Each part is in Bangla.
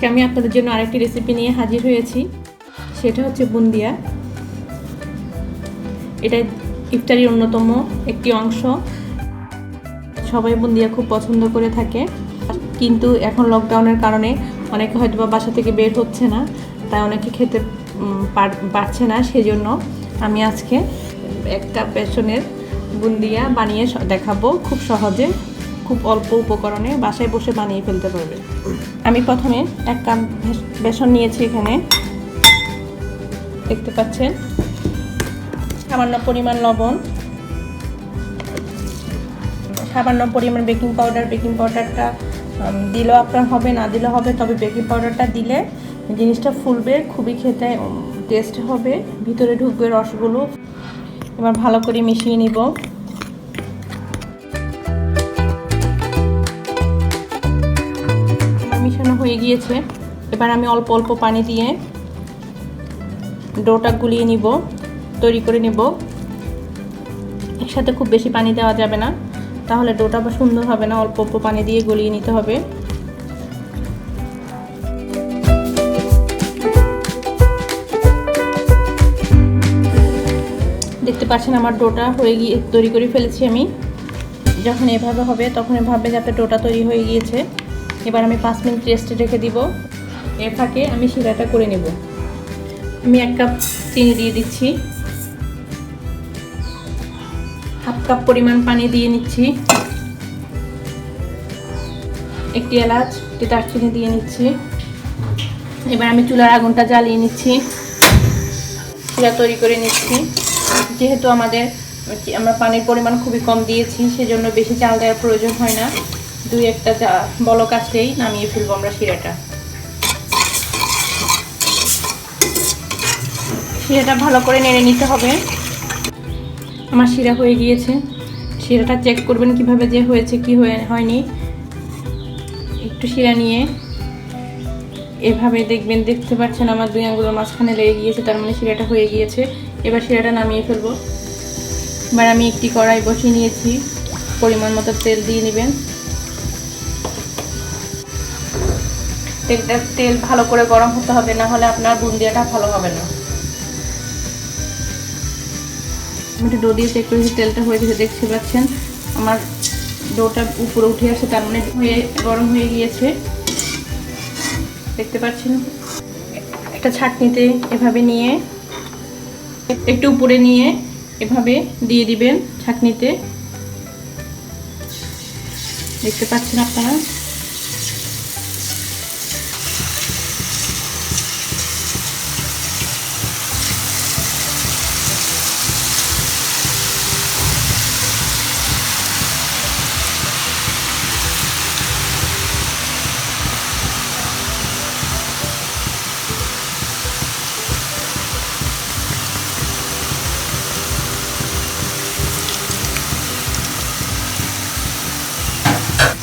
আজকে আমি আপনাদের জন্য আরেকটি রেসিপি নিয়ে হাজির হয়েছি, সেটা হচ্ছে বুন্দিয়া। এটা ইফতারির অন্যতম একটি অংশ। সবাই বুন্দিয়া খুব পছন্দ করে থাকে, কিন্তু এখন লকডাউনের কারণে অনেকে হয়তো বা বাসা থেকে বের হচ্ছে না, তাই অনেকে খেতে পারছে না। সেজন্য আমি আজকে 1 কাপ বেসনের বুন্দিয়া বানিয়ে দেখাবো, খুব সহজে, খুব অল্প উপকরণে বাসায় বসে বানিয়ে ফেলতে পারবে। আমি প্রথমে 1 কাপ বেসন নিয়েছি, এখানে দেখতে পাচ্ছেন। সামান্য পরিমাণ লবণ, সামান্য পরিমাণ বেকিং পাউডার। বেকিং পাউডারটা দিলেও আপনার হবে, না দিলেও হবে, তবে বেকিং পাউডারটা দিলে জিনিসটা ফুলবে, খুবই খেতে টেস্ট হবে, ভিতরে ঢুকবে রসগুলো। এবার ভালো করে মিশিয়ে নিব। মিশানো হয়ে গিয়েছে। এবার আমি অল্প অল্প পানি দিয়ে ডোটা গুলিয়ে নিব, তৈরি করে নেব। একসাথে খুব বেশি পানি দেওয়া যাবে না, তাহলে ডোটা সুন্দর হবে না। অল্প অল্প পানি দিয়ে গলিয়ে নিতে হবে। দেখতে পাচ্ছেন আমার ডোটা হয়ে গিয়ে তৈরি করে ফেলেছি আমি। যখন এভাবে হবে তখন ভাববে যাতে ডোটা তৈরি হয়ে গিয়েছে। এবার আমি 5 মিনিট রেস্টে রেখে দিব। এর ফাঁকে আমি শিরাটা করে নেব। আমি 1 কাপ চিনি দিয়ে দিচ্ছি, 1/2 কাপ পরিমাণ পানি দিয়ে নিচ্ছি, 1টি এলাচ, 1টি দারচিনি দিয়ে নিচ্ছি। এবার আমি চুলার আগুনটা জ্বালিয়ে নিচ্ছি, শিরা তৈরি করে নিচ্ছি। যেহেতু আমরা পানির পরিমাণ খুবই কম দিয়েছি, সেজন্য বেশি চাল দেওয়ার প্রয়োজন হয় না। 2-1টা বলক আসলেই নামিয়ে ফেলবো আমরা শিরাটা। শিরাটা ভালো করে নেড়ে নিতে হবে। আমার শিরা হয়ে গিয়েছে। শিরাটা চেক করবেন কিভাবে যে হয়েছে কি হয়নি। একটু শিরা নিয়ে এভাবে দেখবেন, দেখতে পাচ্ছেন আমার 2 আঙ্গুলের মাঝখানে লেগে গিয়েছে, তার মানে শিরাটা হয়ে গিয়েছে। এবার শিরাটা নামিয়ে ফেলবো। এবার আমি একটি কড়াই বসিয়ে নিয়েছি, পরিমাণ মতো তেল দিয়ে নেবেন। তেল ভালো করে গরম হতে হবে, না হলে আপনার বুন্দিয়াটা ভালো হবে না। আমি একটু ডো দিয়ে চেক করেছি, তেলটা হয়ে গেছে। দেখতে পাচ্ছেন আমার ডোটা উপরে উঠে আসছে, তার মানে গরম হয়ে গিয়েছে। দেখতে পাচ্ছেন একটা ছাঁকনিতে এভাবে নিয়ে একটু উপরে নিয়ে এভাবে দিয়ে দিবেন ছাঁকনিতে। দেখতে পাচ্ছেন আপনারা।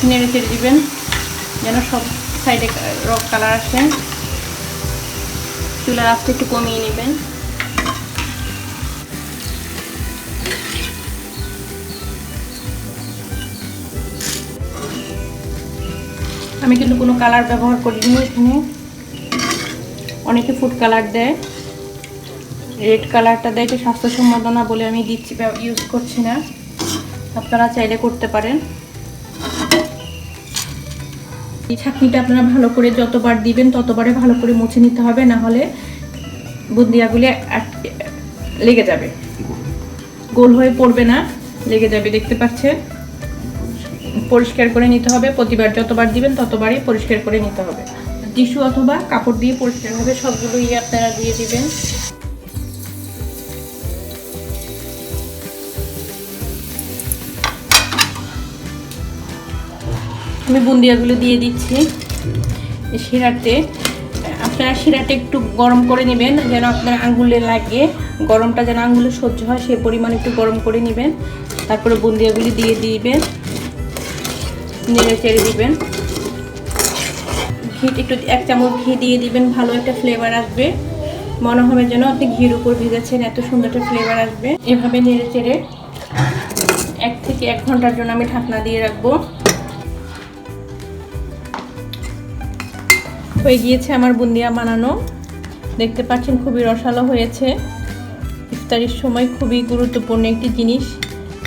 নেড়ে চেড়ে দিবেন যেন সব সাইডে রক কালার আসে। চুলার আঁচটা একটু কমিয়ে নেবেন। আমি কিন্তু কোনো কালার ব্যবহার করিনি এখানে। অনেকে ফুড কালার দেয়, রেড কালারটা দেয়, একটু স্বাস্থ্যসম্মত না বলে আমি দিচ্ছি, ইউজ করছি না। আপনারা চাইলে করতে পারেন। এই ছাঁকনিটা আপনারা ভালো করে যতবার দিবেন ততবারে ভালো করে মুছে নিতে হবে, না হলে বুন্দিয়াগুলি লেগে যাবে, গোল হয়ে পড়বে না, লেগে যাবে। দেখতে পাচ্ছেন, পরিষ্কার করে নিতে হবে। প্রতিবার যতবার দিবেন ততবারই পরিষ্কার করে নিতে হবে। টিস্যু অথবা কাপড় দিয়ে পরিষ্কারভাবে সবগুলোই আপনারা দিয়ে দিবেন। আমি বুন্দিয়াগুলো দিয়ে দিচ্ছি শিরাতে। আপনারা শিরাটা একটু গরম করে নেবেন, যেন আপনার আঙ্গুলে লাগে, গরমটা যেন আঙ্গুলে সহ্য হয় সেই পরিমাণ একটু গরম করে নেবেন। তারপরে বুন্দিয়াগুলি দিয়ে দিবেন, নেড়ে চেড়ে দিবেন। ঘি একটু 1 চামচ ঘি দিয়ে দিবেন, ভালো একটা ফ্লেভার আসবে। মনে হবে যেন আপনি ঘির উপর ভেজেছেন, এত সুন্দর একটা ফ্লেভার আসবে। এভাবে নেড়ে চেড়ে 1 থেকে 1 ঘন্টার জন্য আমি ঢাকনা দিয়ে রাখবো। হয়ে গিয়েছে আমার বুন্দিয়া বানানো। দেখতে পাচ্ছেন খুবই রসালো হয়েছে। ইফতারির সময় খুবই গুরুত্বপূর্ণ একটি জিনিস।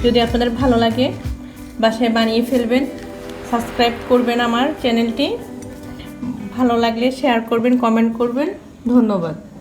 যদি আপনাদের ভালো লাগে বাসায় বানিয়ে ফেলবেন। সাবস্ক্রাইব করবেন আমার চ্যানেলটি। ভালো লাগলে শেয়ার করবেন, কমেন্ট করবেন। ধন্যবাদ।